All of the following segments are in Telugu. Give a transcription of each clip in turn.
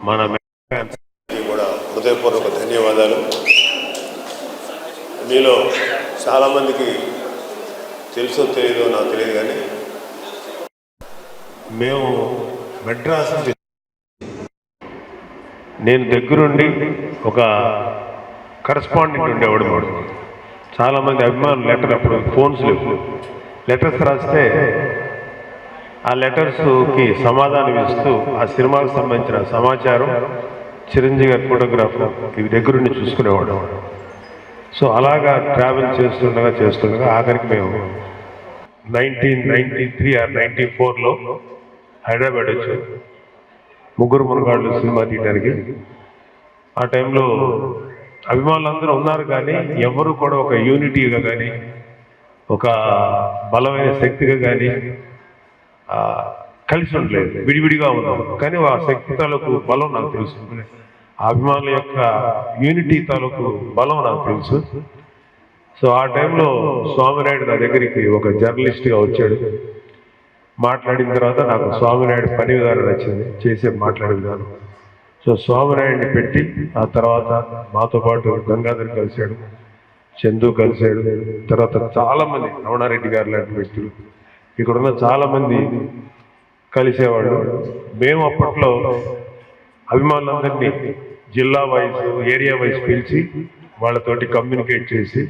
మన కూడా హృదయపూర్వక ధన్యవాదాలు. మీలో చాలామందికి తెలుసో తెలియదో నాకు తెలియదు, కానీ మేము మెడ్రాస్ నేను దగ్గరుండి ఒక కరస్పాండెంట్ ఉండేవాడు. చాలామంది అభిమానులు లెటర్, అప్పుడు ఫోన్స్ లేవు, లెటర్స్ రాస్తే ఆ లెటర్స్కి సమాధానం ఇస్తూ ఆ సినిమాకు సంబంధించిన సమాచారం చిరంజీవి గారి ఫోటోగ్రాఫర్ ఇవి దగ్గరుండి చూసుకునేవాడు. సో అలాగా ట్రావెల్ చేస్తుండగా ఆఖరికి మేము 1993 or 94లో హైదరాబాద్ వచ్చాం, ముగ్గురు మునగాళ్ళు సినిమా తీయడానికి. ఆ టైంలో అభిమానులందరూ ఉన్నారు, కానీ ఎవరు కూడా ఒక యూనిటీగా కానీ ఒక బలమైన శక్తిగా కానీ కలిసి ఉండలేదు, విడివిడిగా ఉన్నాం. కానీ ఆ శక్తి తాలూకు బలం నాకు తెలుసు, అభిమానుల యొక్క యూనిటీ తాలూకు బలం నాకు తెలుసు. సో ఆ టైంలో స్వామినాయుడు నా దగ్గరికి ఒక జర్నలిస్ట్గా వచ్చాడు. మాట్లాడిన తర్వాత నాకు స్వామినాయుడు పని విధానం నచ్చింది, చేసే మాట్లాడే విధానం. సో స్వామినాయుడిని పెట్టి ఆ తర్వాత మాతో పాటు గంగాధర్ కలిశాడు, చందు కలిశాడు, తర్వాత చాలామంది రమణారెడ్డి గారు లాంటి వ్యక్తులు, ఇక్కడున్న చాలామంది కలిసేవాళ్ళు. మేము అప్పట్లో అభిమానులందరినీ జిల్లా వైజ్, ఏరియా వైజ్ పిలిచి వాళ్ళతోటి కమ్యూనికేట్ చేసి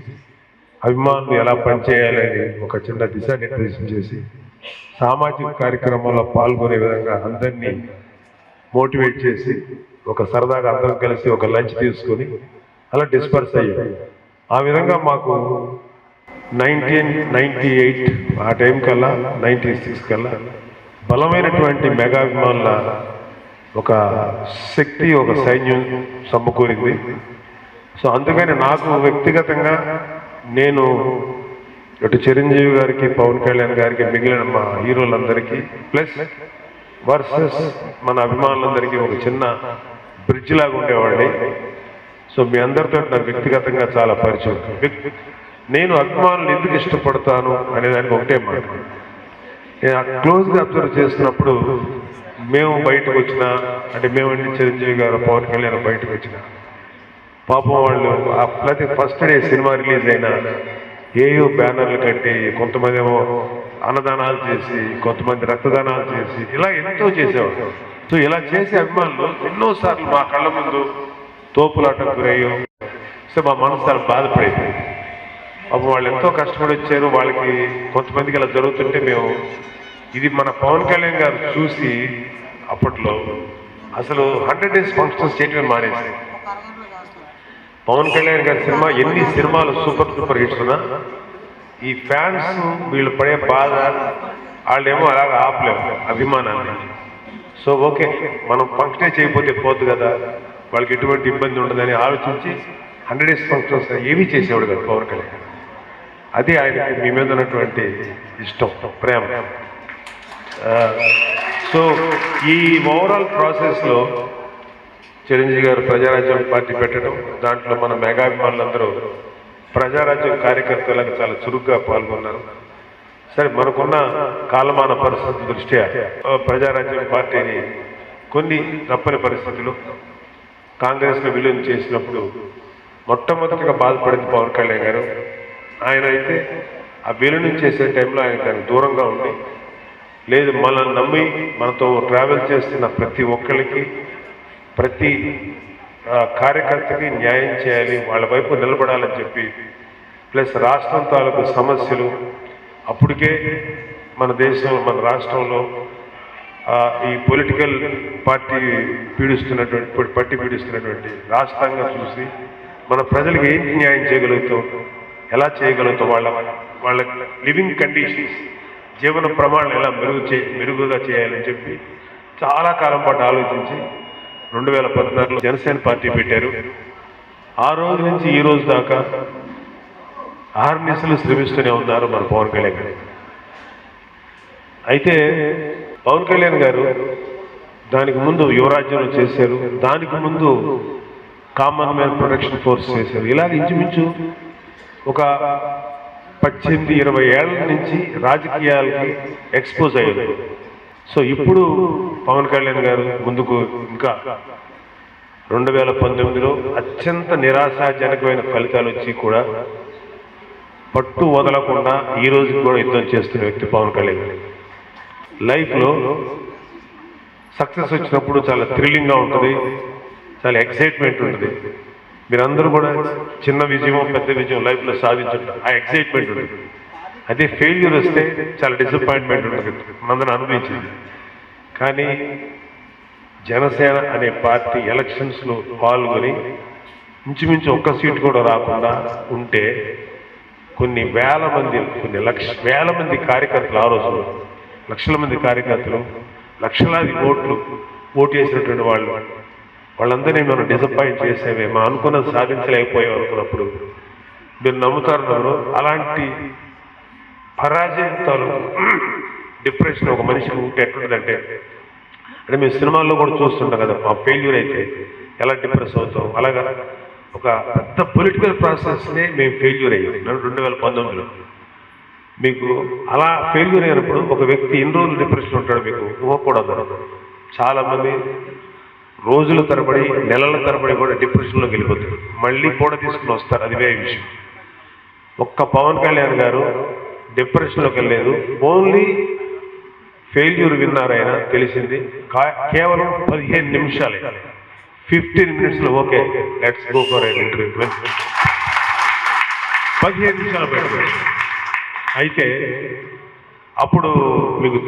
అభిమానులు ఎలా పనిచేయాలని ఒక చిన్న దిశానిర్దేశం చేసి సామాజిక కార్యక్రమాల్లో పాల్గొనే విధంగా అందరినీ మోటివేట్ చేసి ఒక సరదాగా అందరం కలిసి ఒక లంచ్ తీసుకొని అలా డిస్పర్స్ అయ్యాం. ఆ విధంగా మాకు 1998 ఆ టైం కల్లా 96 కల్లా బలమైనటువంటి మెగాభిమానుల ఒక శక్తి, ఒక సైన్యం సమకూరింది. సో అందుకని నాకు వ్యక్తిగతంగా నేను ఇటు చిరంజీవి గారికి, పవన్ కళ్యాణ్ గారికి, మిగిలిన మా హీరోలందరికీ ప్లస్ వర్సెస్ మన అభిమానులందరికీ ఒక చిన్న బ్రిడ్జ్ లాగా ఉండేవాడిని. సో మీ అందరితో నాకు వ్యక్తిగతంగా చాలా పరిచయం. నేను అభిమానులు ఎందుకు ఇష్టపడతాను అనేదానికి ఒకటే మాట. నేను క్లోజ్గా అబ్జర్వ్ చేస్తున్నప్పుడు మేము బయటకు వచ్చిన, అంటే మేము చిరంజీవి గారు, పవన్ కళ్యాణ్ బయటకు వచ్చిన పాపం వాళ్ళు ప్రతి ఫస్ట్ డే సినిమా రిలీజ్ అయినా ఏయో బ్యానర్లు కట్టి, కొంతమంది ఏమో అన్నదానాలు చేసి, కొంతమంది రక్తదానాలు చేసి, ఇలా ఎంతో చేసేవారు. సో ఇలా చేసే అభిమానులు ఎన్నోసార్లు మా కళ్ళ ముందు తోపులాటకు గురయ్యో. సో మా మనసు చాలా బాధపడేది. అప్పుడు వాళ్ళు ఎంతో కష్టపడి వచ్చారు, వాళ్ళకి కొంతమందికి ఇలా జరుగుతుంటే మేము ఇది మన పవన్ కళ్యాణ్ గారు చూసి అప్పట్లో అసలు 100 days ఫంక్షన్స్ చేయటం మానేసి, పవన్ కళ్యాణ్ గారి సినిమా ఎన్ని సినిమాలు సూపర్ హిట్స్ ఉన్నా ఈ ఫ్యాన్స్ వీళ్ళు పడే బాధ వాళ్ళేమో అలాగ ఆపలేము అభిమానాన్ని. సో ఓకే, మనం ఫంక్షనే చేయకపోతే పోద్దు కదా, వాళ్ళకి ఎటువంటి ఇబ్బంది ఉండదని ఆలోచించి 100 days ఫంక్షన్స్ ఏమీ చేసేవాడు కదా పవన్ కళ్యాణ్. అది ఆయనకి మీ మీద ఉన్నటువంటి ఇష్టం, ప్రేమ. సో ఈ ఓవరాల్ ప్రాసెస్లో చిరంజీవి గారు ప్రజారాజ్యం పార్టీ పెట్టడం, దాంట్లో మన మెగాభిమానులందరూ ప్రజారాజ్యం కార్యకర్తలకు చాలా చురుగ్గా పాల్గొన్నారు. సరే, మనకున్న కాలమాన పరిస్థితుల దృష్ట్యా ప్రజారాజ్యం పార్టీని కొన్ని తప్పని పరిస్థితులు కాంగ్రెస్లో విలీనం చేసినప్పుడు మొట్టమొదటిగా బాధపడింది పవన్ కళ్యాణ్ గారు. ఆయన అయితే ఆ విలీనం చేసే టైంలో ఆయన దానికి దూరంగా ఉండి, లేదు మనల్ని నమ్మి మనతో ట్రావెల్ చేస్తున్న ప్రతి ఒక్కరికి, ప్రతి కార్యకర్తకి న్యాయం చేయాలి, వాళ్ళ వైపు నిలబడాలని చెప్పి, ప్లస్ రాష్ట్రం తాలూకు సమస్యలు అప్పటికే మన దేశంలో, మన రాష్ట్రంలో ఈ పొలిటికల్ పార్టీ పీడిస్తున్నటువంటి రాష్ట్రంగా చూసి మన ప్రజలకు ఏంటి న్యాయం చేయగలుగుతాం, ఎలా చేయగలుగుతాం, వాళ్ళ లివింగ్ కండిషన్స్, జీవన ప్రమాణాలు ఎలా మెరుగుగా చేయాలని చెప్పి చాలా కాలం పాటు ఆలోచించి 2014లో జనసేన పార్టీ పెట్టారు. ఆ రోజు నుంచి ఈ రోజు దాకా ఆర్నిసలు శ్రమిస్తూనే ఉన్నారు మన పవన్ కళ్యాణ్ గారు. అయితే పవన్ కళ్యాణ్ గారు దానికి ముందు యువరాజ్యంలో చేశారు, దానికి ముందు కామన్ మ్యాన్ ప్రొటెక్షన్ ఫోర్స్ చేశారు. ఇలాగ ఇంచుమించు ఒక 18-20 ఏళ్ల నుంచి రాజకీయాలకి ఎక్స్పోజ్ అయ్యారు. సో ఇప్పుడు పవన్ కళ్యాణ్ గారు ముందుకు ఇంకా 2019లో అత్యంత నిరాశాజనకమైన ఫలితాలు వచ్చి కూడా పట్టు వదలకుండా ఈ రోజు కూడా యుద్ధం చేస్తున్న వ్యక్తి పవన్ కళ్యాణ్ గారు. లైఫ్లో సక్సెస్ వచ్చినప్పుడు చాలా థ్రిల్లింగ్గా ఉంటుంది, చాలా ఎక్సైట్మెంట్ ఉంటుంది. మీరందరూ కూడా చిన్న విజయం పెద్ద విజయం లైఫ్లో సాధించండి, ఆ ఎక్సైట్మెంట్ ఉంటుంది. అదే ఫెయిల్యూర్ వస్తే చాలా డిసప్పాయింట్మెంట్ ఉంటుంది, మనందరం అనుభవించింది. కానీ జనసేన అనే పార్టీ ఎలక్షన్స్లో పాల్గొని ఇంచుమించు ఒక్క సీటు కూడా రాకుండా ఉంటే కొన్ని వేల మంది వేల మంది కార్యకర్తలు, ఆ రోజు లక్షల మంది కార్యకర్తలు, లక్షలాది ఓటు వేసినటువంటి వాళ్ళందరినీ మనం డిసప్పాయింట్ చేసేవే, మనం అనుకున్నది సాధించలేకపోయాం అనుకున్నప్పుడు మీరు నమ్ముతారు. అలాంటి పరాజయాలు డిప్రెషన్ ఒక మనిషికి ఉంటే ఎట్లుంటుందంటే, అంటే మేము సినిమాల్లో కూడా చూస్తుంటాం కదా, మా ఫెయిల్యూర్ అయితే ఎలా డిప్రెస్ అవుతాం. అలాగా ఒక పెద్ద పొలిటికల్ ప్రాసెస్నే మేము ఫెయిల్యూర్ అయ్యాం 2019లో. మీకు అలా ఫెయిల్యూర్ అయినప్పుడు ఒక వ్యక్తి ఎన్ని రోజులు డిప్రెషన్ ఉంటాడు మీకు ఊహకూడదు. చాలామంది రోజుల తరబడి నెలల తరబడి కూడా డిప్రెషన్లోకి వెళ్ళిపోతారు, మళ్ళీ కూడా తీసుకుని వస్తారు, అది వేరే విషయం. ఒక్క పవన్ కళ్యాణ్ గారు డిప్రెషన్లోకి వెళ్ళలేదు, ఓన్లీ ఫెయిల్యూర్ విన్నారైనా తెలిసింది కేవలం 15 నిమిషాలే, 15 మినిట్స్లో okay let's go for N interview 15 నిమిషాలు పెట్టారు. అయితే అప్పుడు మీకు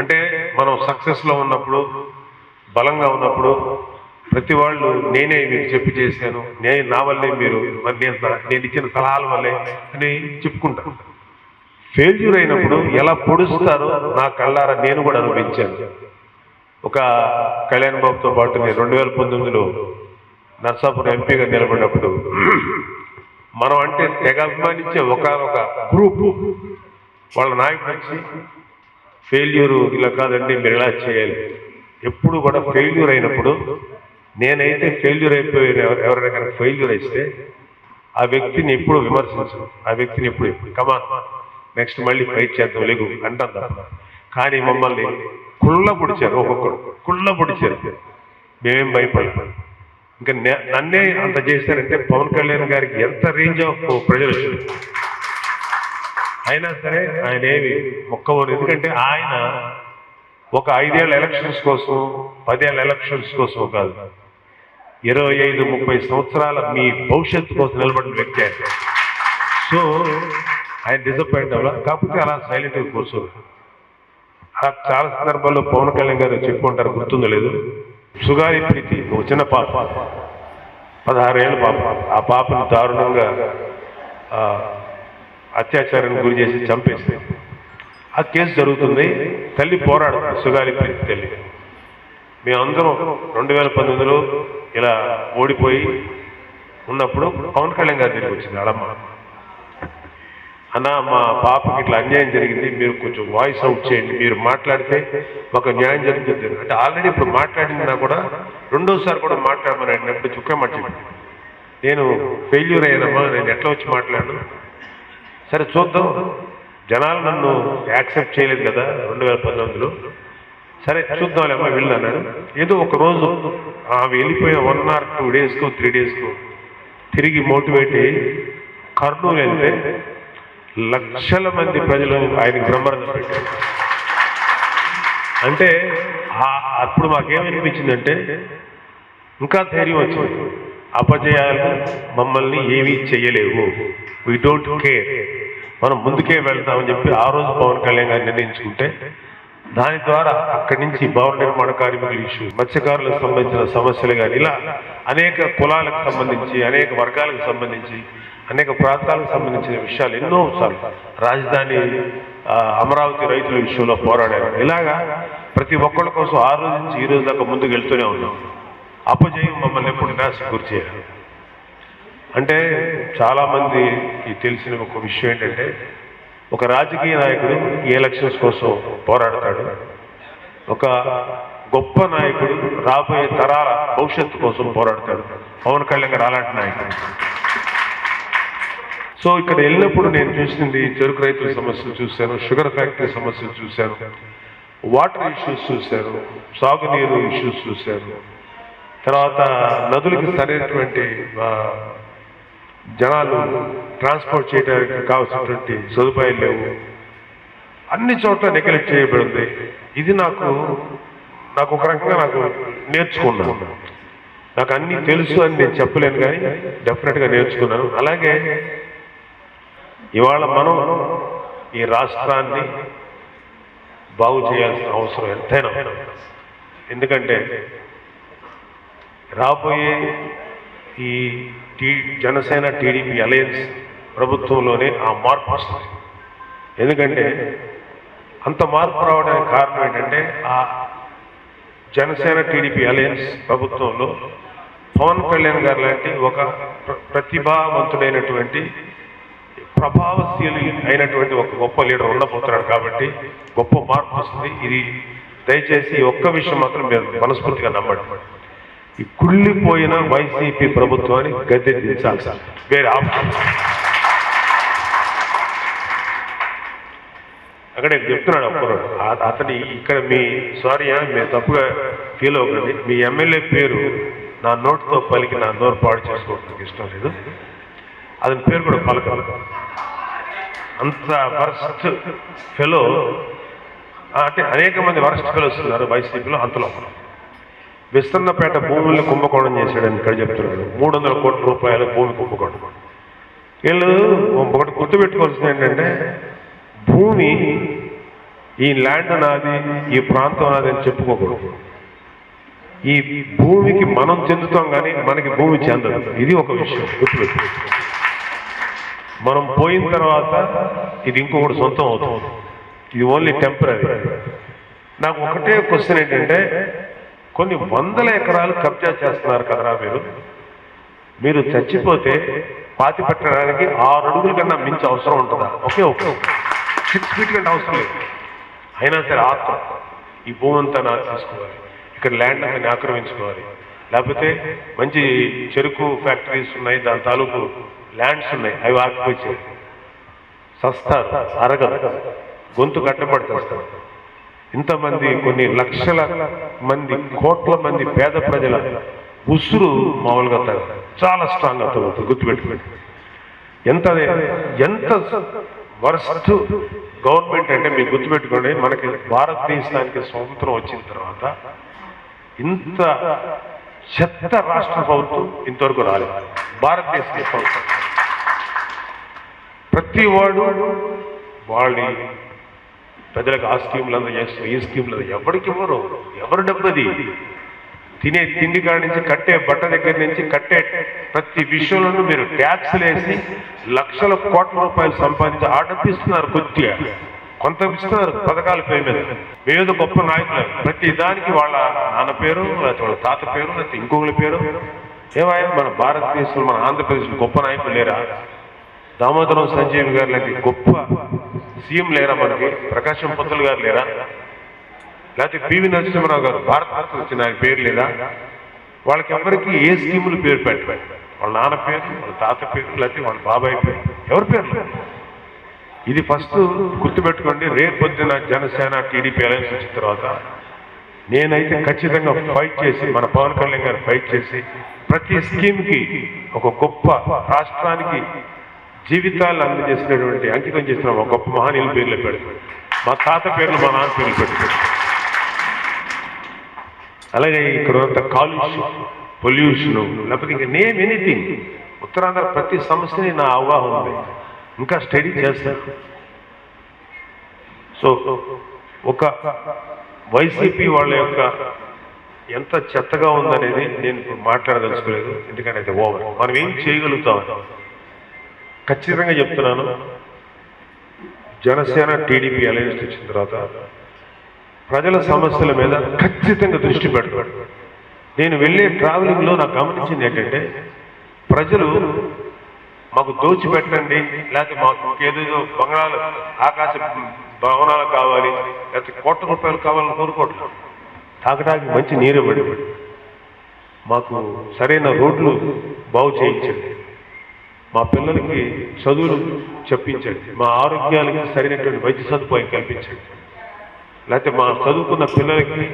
అంటే మనం సక్సెస్లో ఉన్నప్పుడు బలంగా ఉన్నప్పుడు ప్రతి వాళ్ళు నేనే మీకు చెప్పి చేశాను, నా వల్లే మీరు నేను ఇచ్చిన సలహాల వల్లే అని చెప్పుకుంటాను. ఫెయిల్యూర్ అయినప్పుడు ఎలా పొడుస్తారో నా కళ్ళారా నేను కూడా అనుభవించాను. ఒక కళ్యాణ్ బాబుతో పాటు నేను 2019లో నర్సాపురం ఎంపీగా నిలబడినప్పుడు మనం అంటే తెగ అభిమానించే ఒక గ్రూప్ వాళ్ళ నాయకుడు వచ్చి ఫెయిల్యూరు ఇలా కాదండి మీరు ఇలా చేయాలి. ఎప్పుడు కూడా ఫెయిల్యూర్ అయినప్పుడు నేనైతే ఫెయిల్యూర్ అయిపోయిన ఎవరైనా కనుక ఫెయిల్యూర్ అయితే ఆ వ్యక్తిని ఎప్పుడు విమర్శించను, ఆ వ్యక్తిని ఎప్పుడు కమా నెక్స్ట్ మళ్ళీ ఫైట్ చేద్దాం లేగు అంటాం తప్ప. కానీ మమ్మల్ని కుళ్ళ పొడిచారు, ఒక్కొక్కరు కుళ్ళ పొడిచారు, మేమేం భయపడలేదు. ఇంకా నన్నే అంత చేశారంటే పవన్ కళ్యాణ్ గారికి ఎంత రేంజ్ ఆఫ్ ప్రజలు వచ్చారు. అయినా సరే ఆయన ఏమి మొక్కవరు, ఎందుకంటే ఆయన ఒక 5 ఏళ్ళ ఎలక్షన్స్ కోసం 10 ఏళ్ళ ఎలక్షన్స్ కోసం కాదు, 25-30 సంవత్సరాల మీ భవిష్యత్తు కోసం నిలబడిన వ్యక్తి ఆయన. సో ఆయన డిసప్పాయింట్ అవ్వాల, కాకపోతే అలా సైలెంట్గా కూర్చోరు. అలా చాలా సందర్భాల్లో పవన్ కళ్యాణ్ గారు చెప్పుకుంటారు, గుర్తుందో లేదు, సుగారి ప్రీతి ఒక చిన్న పాప 16 ఏళ్ళ పాప, ఆ పాపను దారుణంగా అత్యాచారానికి గురి చేసి చంపేసి ఆ కేసు జరుగుతుంది. తల్లి పోరాడుతుంది, సుగాలి ప్రీతి తల్లి. మేమందరం 2019లో ఇలా ఓడిపోయి ఉన్నప్పుడు పవన్ కళ్యాణ్ గారి దగ్గరికి వచ్చింది అడమ్మ, అన్న మా పాపకి ఇట్లా అన్యాయం జరిగింది, మీరు కొంచెం వాయిస్ అవుట్ చేయండి, మీరు మాట్లాడితే ఒక న్యాయం జరుగుతుంది అంటే. ఆల్రెడీ ఇప్పుడు మాట్లాడినా కూడా రెండోసారి కూడా మాట్లాడమని అడిగినప్పుడు చుక్కే మాట్లాడి నేను ఫెయిల్యూర్ అయ్యానమ్మా, నేను ఎట్లా వచ్చి మాట్లాడను, సరే చూద్దాం, జనాలు నన్ను యాక్సెప్ట్ చేయలేదు కదా 2019లో, సరే చూద్దాంలేమ్మా వెళ్ళు అన్నాడు. ఏదో ఒకరోజు వెళ్ళిపోయిన 1 or 2 డేస్కో 3 డేస్కో తిరిగి మోటివేట్ అయ్యి కర్నూలు వెళ్తే లక్షల మంది ప్రజలు ఆయనకి బ్రహ్మరథం పెట్టారు. అంటే అప్పుడు మాకేమనిపించిందంటే ఇంకా ధైర్యం వచ్చింది, అపజయాలు మమ్మల్ని ఏమీ చెయ్యలేవు, వీ డోంట్ కేర్, మనం ముందుకే వెళ్తామని చెప్పి ఆ రోజు పవన్ కళ్యాణ్ గారు నిర్ణయించుకుంటే దాని ద్వారా అక్కడి నుంచి భవన నిర్మాణ కార్మికుల ఇష్యూ, మత్స్యకారులకు సంబంధించిన సమస్యలు కానీ ఇలా అనేక కులాలకు సంబంధించి అనేక వర్గాలకు సంబంధించి అనేక ప్రాంతాలకు సంబంధించిన విషయాలు ఎన్నో సార్లు రాజధాని అమరావతి రైతుల విషయంలో పోరాడారు. ఇలాగా ప్రతి ఒక్కళ్ళ కోసం ఆ రోజు నుంచి ఈ రోజు దాకా ముందుకు వెళ్తూనే ఉన్నాం. అపజయం మమ్మల్ని ఎప్పుడు నిరాశకు గురి చేయాలి అంటే చాలామందికి తెలిసిన ఒక విషయం ఏంటంటే, ఒక రాజకీయ నాయకుడు ఈ ఎలక్షన్స్ కోసం పోరాడతాడు, ఒక గొప్ప నాయకుడు రాబోయే తరాల భవిష్యత్తు కోసం పోరాడతాడు. పవన్ కళ్యాణ్ గారు అలాంటి నాయకుడు. సో ఇక్కడ వెళ్ళినప్పుడు నేను చూసింది చెరుకు రైతుల సమస్యలు చూశాను, షుగర్ ఫ్యాక్టరీ సమస్యలు చూశాను, వాటర్ ఇష్యూస్ చూశారు, సాగునీరు ఇష్యూస్ చూశారు, తర్వాత నదులకు సరైనటువంటి జనాలు ట్రాన్స్పోర్ట్ చేయడానికి కావాల్సినటువంటి సదుపాయాలు లేవు, అన్ని చోట్ల నెగ్లెక్ట్ చేయబడింది. ఇది నాకు ఒక రకంగా నాకు నేర్చుకున్నాను. నాకు అన్నీ తెలుసు అని నేను చెప్పలేను, కానీ డెఫినెట్గా నేర్చుకున్నాను. అలాగే ఇవాళ మనం ఈ రాష్ట్రాన్ని బాగు చేయాల్సిన అవసరం ఎంతైనా. ఎందుకంటే రాబోయే ఈ జనసేన టీడీపీ అలయన్స్ ప్రభుత్వంలోనే ఆ మార్పు వస్తుంది. ఎందుకంటే అంత మార్పు రావడానికి కారణం ఏంటంటే ఆ జనసేన టీడీపీ అలయన్స్ ప్రభుత్వంలో పవన్ కళ్యాణ్ గారు లాంటి ఒక ప్రతిభావంతుడైనటువంటి ప్రభావశీలి అయినటువంటి ఒక గొప్ప లీడర్ ఉండబోతున్నాడు. కాబట్టి గొప్ప మార్పు వస్తుంది. ఇది దయచేసి ఒక్క విషయం మాత్రం మీరు మనస్ఫూర్తిగా నమ్మండి. ఈ కుళ్ళిపోయిన వైసీపీ ప్రభుత్వాన్ని గద్దె దించాలి సార్, వేరే ఆప్షన్. అక్కడే చెప్తున్నాడు ఒక్కరు అతని ఇక్కడ మీ మీరు తప్పుగా ఫీల్ అవ్వకండి, మీ ఎమ్మెల్యే పేరు నా నోటితో పలికి నా నోరు పాడు చేసుకోవడానికి ఇష్టం లేదు, అతని పేరు కూడా పలకాలి. అంత వరస్ట్ ఫెలో, అంటే అనేక మంది వరస్ట్ ఫెలోస్ ఉన్నారు వైసీపీలో. అంతలో విస్తన్నపేట భూముల్ని కుంభకోణం చేశాడని ఇక్కడ చెప్తున్నాడు. 300 కోట్ల రూపాయల భూమి కుంభకోణం. వీళ్ళు ఒకటి గుర్తుపెట్టుకోవాల్సింది ఏంటంటే, భూమి ఈ ల్యాండ్ నాది, ఈ ప్రాంతం నాది అని చెప్పుకోకూడదు. ఈ భూమికి మనం చెందుతాం కానీ మనకి భూమి చెందదు. ఇది ఒక విషయం గుర్తుపెట్టు. మనం పోయిన తర్వాత ఇది ఇంకొకటి సొంతం అవుతుంది. ఇది ఓన్లీ టెంపరీ. నాకు ఒకటే క్వశ్చన్ ఏంటంటే, కొన్ని వందల ఎకరాలు కబ్జా చేస్తున్నారు కదరా మీరు చచ్చిపోతే పాతి పెట్టడానికి 6 అడుగుల కన్నా మించి అవసరం ఉంటుందా? ఓకే 6 ఫీట్ కంటే అవసరం లేదు. అయినా సరే ఆత్మ ఈ భూమి అంతా నాకు తీసుకోవాలి, ఇక్కడ ల్యాండ్ అంతా ఆక్రమించుకోవాలి. లేకపోతే మంచి చెరుకు ఫ్యాక్టరీస్ ఉన్నాయి, దాని తాలూకు ల్యాండ్స్ ఉన్నాయి, అవి ఆక్యుపై చేయాలి. సస్తారు, అరగదు, గొంతు కట్టబడి చేస్తారు. ఇంతమంది కొన్ని లక్షల మంది, కోట్ల మంది పేద ప్రజల ఉసురు మామూలుగా చాలా స్ట్రాంగ్ అవుతుంది. గుర్తుపెట్టుకోండి. ఎంత వరస్ట్ గవర్నమెంట్ అంటే మీకు గుర్తుపెట్టుకోండి, మనకి భారతదేశానికి స్వతంత్రం వచ్చిన తర్వాత ఇంత చెత్త రాష్ట్ర ప్రభుత్వం ఇంతవరకు రాలేదు. భారతదేశ ప్రభుత్వం ప్రతి వాడు వాళ్ళ ప్రజలకు ఆ స్కీములు అంతా చేస్తారు, ఈ స్కీములు ఎవరికి ఇవ్వరు. ఎవరు డబ్బది? తినే తిండి కాడి నుంచి, కట్టే బట్ట దగ్గర నుంచి, కట్టే ప్రతి విషయంలోనూ మీరు ట్యాక్స్లు వేసి లక్షల కోట్ల రూపాయలు సంపాదించి ఆ డబ్బు ఇస్తున్నారు. కొద్దిగా కొంత ఇస్తున్నారు పథకాల పేరు మీద. ఏదో గొప్ప నాయకులు ప్రతి దానికి వాళ్ళ నాన్న పేరు, లేకపోతే వాళ్ళ తాత పేరు, లేకపోతే ఇంకొకరి పేరు. ఏమాయా మన భారతదేశంలో, మన ఆంధ్రప్రదేశ్లో గొప్ప నాయకులు లేరా? దామోదరం సంజీవ్ గారు లాంటి గొప్ప సీఎం లేరా? మనకి ప్రకాశం పంతులు గారు లేరా? లేకపోతే పివి నరసింహరావు గారు భారతరత్న వచ్చిన ఆయన పేరు లేదా? వాళ్ళకి ఎవరికి ఏ స్కీములు పేరు పెట్టారు? వాళ్ళ నాన్న పేరు, వాళ్ళ తాత పేరు, లేకపోతే వాళ్ళ బాబాయ్ పేరు, ఎవరి పేరు? ఇది ఫస్ట్ గుర్తుపెట్టుకోండి. రేపు పొద్దున జనసేన టీడీపీ అలయన్స్ వచ్చిన తర్వాత నేనైతే ఖచ్చితంగా ఫైట్ చేసి, మన పవన్ కళ్యాణ్ గారు ఫైట్ చేసి, ప్రతి స్కీమ్కి ఒక గొప్ప రాష్ట్రానికి జీవితాలు అందజేసినటువంటి, అంకితం చేసిన ఒక గొప్ప మహనీయుల పేర్లు పెడతాడు. మా తాత పేర్లు, మా నాన్న పేర్లు పెట్టుకోండి. అలాగే ఇక్కడ అంత కాలుష్యం, పొల్యూషను, లేకపోతే ఇంకా నేమ్ ఎనీథింగ్, ఉత్తరాంధ్ర ప్రతి సమస్యని నా అవగాహన ఉంది, ఇంకా స్టడీ చేస్తాను. సో ఒక వైసీపీ వాళ్ళ యొక్క ఎంత చెత్తగా ఉందనేది నేను మాట్లాడదలుచుకోలేదు. ఎందుకంటే అది ఓవర్. మనం ఏం చేయగలుగుతాం ఖచ్చితంగా చెప్తున్నాను. జనసేన టీడీపీ అలయన్స్ వచ్చిన తర్వాత ప్రజల సమస్యల మీద ఖచ్చితంగా దృష్టి పెడతాడు. నేను వెళ్ళే ట్రావెలింగ్లో నాకు గమనించింది ఏంటంటే, ప్రజలు మాకు దోచిపెట్టండి, లేకపోతే మాకు ఏదేదో బంగాళాలు, ఆకాశ భవనాలు కావాలి, లేకపోతే కోట్ల రూపాయలు కావాలని కోరుకోవట్లేదు. తాగడానికి మంచి నీరు ఇవ్వండి, మాకు సరైన రోడ్లు బాగు చేయించండి, మా పిల్లలకి చదువులు చెప్పించండి, మా ఆరోగ్యాలకి సరైనటువంటి వైద్య సదుపాయం కల్పించండి. లేకపోతే మా చదువుకున్న పిల్లలకి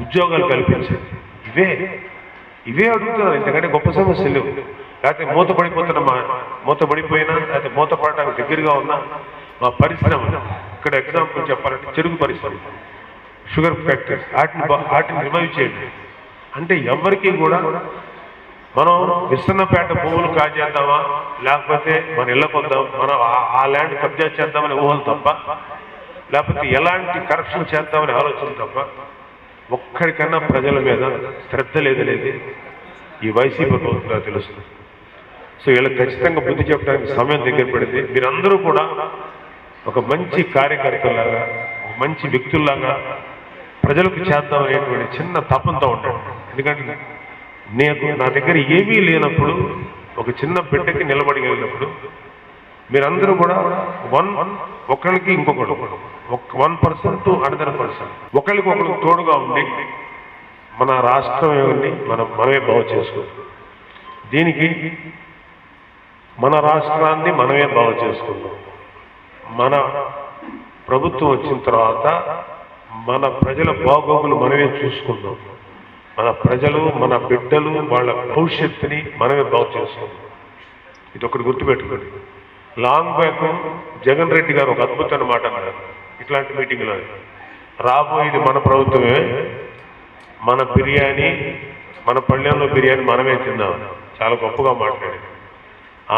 ఉద్యోగాలు కల్పించాలి. ఇవే అడుగుతున్నారు. ఎందుకంటే గొప్ప సమస్యలు లేవు. లేకపోతే మూతపడిపోయినా లేకపోతే మూతపడటానికి దగ్గరగా ఉన్న మా పరిశ్రమ, ఇక్కడ ఎగ్జాంపుల్ చెప్పాలంటే చెరుకు పరిశ్రమ, షుగర్ ఫ్యాక్టరీస్, వాటిని రిమైవ్ చేయండి. అంటే ఎవరికి కూడా మనం విస్తన్నపేట భూములు కాజేద్దామా, లేకపోతే మన ఇళ్ళకు వద్దాం, మనం ఆ ల్యాండ్ కబ్జా చేద్దామని ఊహలు తప్ప, లేకపోతే ఎలాంటి కరప్షన్ చేద్దామని ఆలోచన తప్ప ఒక్కడికన్నా ప్రజల మీద శ్రద్ధ లేదు ఈ వైసీపీ ప్రభుత్వంలో తెలుస్తుంది. సో వీళ్ళకి ఖచ్చితంగా బుద్ధి చెప్పడానికి సమయం దగ్గర పడింది. మీరందరూ కూడా ఒక మంచి కార్యకర్తలాగా, ఒక మంచి వ్యక్తుల్లాగా ప్రజలకు చేద్దామనేటువంటి చిన్న తపంతో ఉంటాడు. ఎందుకంటే నా దగ్గర ఏమీ లేనప్పుడు ఒక చిన్న బిడ్డకి నిలబడగలిగినప్పుడు మీరందరూ కూడా ఒకరికి ఇంకొకరు 1% to another person ఒకరికి తోడుగా ఉండి మన రాష్ట్రం ఏమని మనమే బాగు చేసుకుంటాం. దీనికి మన రాష్ట్రాన్ని మనమే బాగు చేసుకుందాం. మన ప్రభుత్వం వచ్చిన తర్వాత మన ప్రజల బాగోగులు మనమే చూసుకుందాం. మన ప్రజలు, మన బిడ్డలు, వాళ్ళ భవిష్యత్తుని మనమే బాగు చేసుకుందాం. ఇది ఒకటి గుర్తుపెట్టుకోండి. లాంగ్ బ్యాక్ జగన్ రెడ్డి గారు ఒక అద్భుతమైన మాట అన్నారు ఇట్లాంటి మీటింగ్లో, రాబోయేది మన ప్రభుత్వమే, మన బిర్యానీ, మన పళ్ళెంలో బిర్యానీ మనమే తిందాం. చాలా గొప్పగా మాట్లాడారు.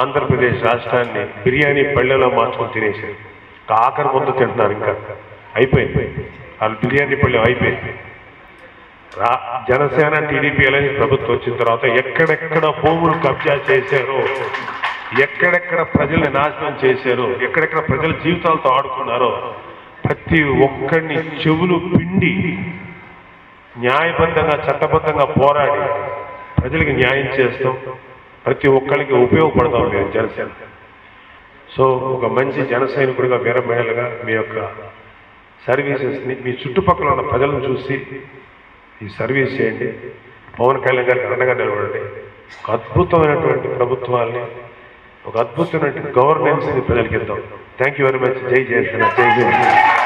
ఆంధ్రప్రదేశ్ రాష్ట్రాన్ని బిర్యానీ పళ్ళెలో మార్చుకొని తినేసారు. ఆఖరి ముందు తింటున్నారు. ఇంకా అయిపోయింది, వాళ్ళు బిర్యానీ పళ్ళెం అయిపోయింది. జనసేన టీడీపీ అనేది ప్రభుత్వం వచ్చిన తర్వాత ఎక్కడెక్కడ భూములు కబ్జా చేశారో, ఎక్కడెక్కడ ప్రజల్ని నాశనం చేశారో, ఎక్కడెక్కడ ప్రజల జీవితాలతో ఆడుకున్నారో ప్రతి ఒక్కడిని చెవులు పిండి న్యాయబద్ధంగా, చట్టబద్ధంగా పోరాడి ప్రజలకి న్యాయం చేస్తాం. ప్రతి ఒక్కరికి ఉపయోగపడతాం మేము జనసేన. సో ఒక మంచి జన సైనికుడిగా, వీర మహిళగా మీ యొక్క సర్వీసెస్ని మీ చుట్టుపక్కల ఉన్న ప్రజలను చూసి ఈ సర్వీస్ చేయండి. పవన్ కళ్యాణ్ గారికి అండగా నిలబడండి. ఒక అద్భుతమైనటువంటి ప్రభుత్వాన్ని, ఒక అద్భుతమైనటువంటి గవర్నెన్స్ని ప్రజలకి ఇద్దాం. Thank you very much. జై జనసేన, జై జనసేన.